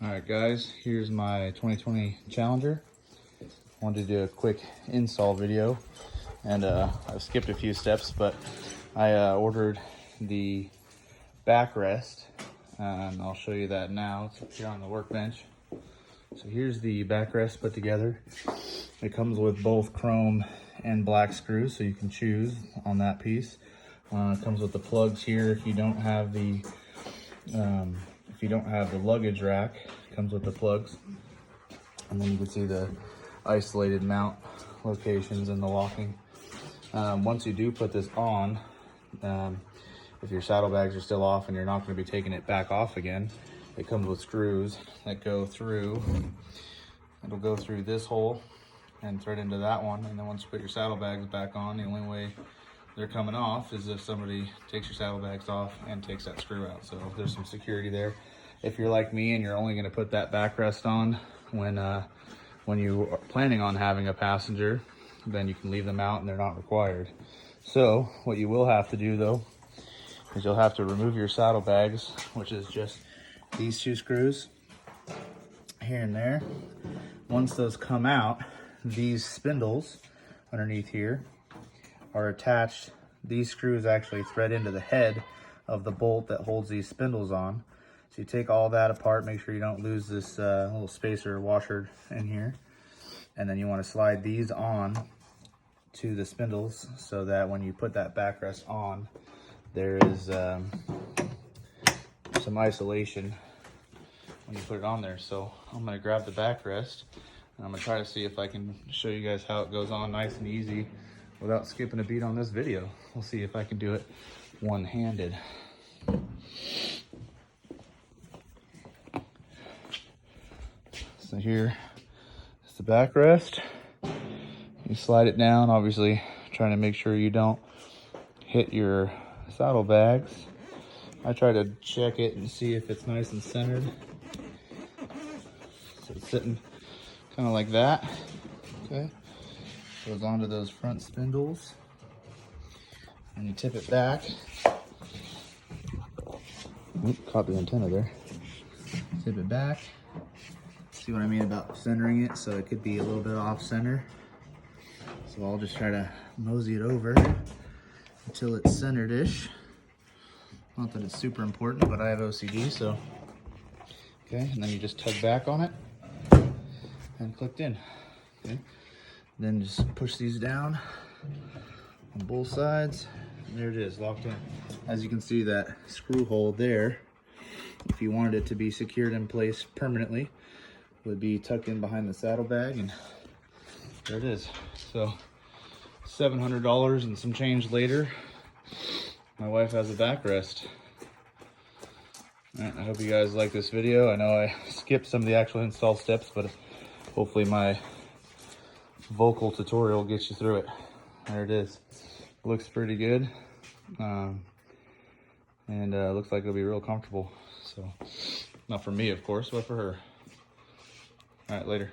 All right, guys, here's my 2020 Challenger. Wanted to do a quick install video, and I've skipped a few steps, but I ordered the backrest, and I'll show you that now. It's up here on the workbench. So here's the backrest put together. It comes with both chrome and black screws, so you can choose on that piece. It comes with the plugs here if you don't have the luggage rack. It comes with the plugs, and then you can see the isolated mount locations and the locking. Once you do put this on, if your saddlebags are still off and you're not going to be taking it back off again, it comes with screws that go through. It'll go through this hole and thread into that one, and then once you put your saddlebags back on, the only way they're coming off is if somebody takes your saddlebags off and takes that screw out. So there's some security there. If you're like me and you're only going to put that backrest on when you are planning on having a passenger, then you can leave them out and they're not required. So what you will have to do though is you'll have to remove your saddlebags, which is just these two screws here and there. Once those come out, these spindles underneath here are attached. These screws actually thread into the head of the bolt that holds these spindles on. So you take all that apart, make sure you don't lose this little spacer washer in here. And then you want to slide these on to the spindles so that when you put that backrest on, there is some isolation when you put it on there. So I'm going to grab the backrest, and I'm going to try to see if I can show you guys how it goes on nice and easy without skipping a beat on this video. We'll see if I can do it one-handed. So here is the backrest. You slide it down, obviously trying to make sure you don't hit your saddlebags. I try to check it and see if it's nice and centered. So it's sitting kind of like that. Okay. Goes onto those front spindles. And you tip it back. Oop, caught the antenna there. Tip it back. See what I mean about centering it? So it could be a little bit off center. So I'll just try to mosey it over until it's centered-ish. Not that it's super important, but I have OCD, so. Okay, and then you just tug back on it and clicked in. Okay, then just push these down on both sides. And there it is, locked in. As you can see, that screw hole there, if you wanted it to be secured in place permanently, would be tucked in behind the saddlebag, and there it is. So $700 and some change later, my wife has a backrest. All right, I hope you guys like this video. I know I skipped some of the actual install steps, but hopefully my vocal tutorial gets you through it. There it is. Looks pretty good. Looks like it'll be real comfortable. So, not for me, of course, but for her. All right, later.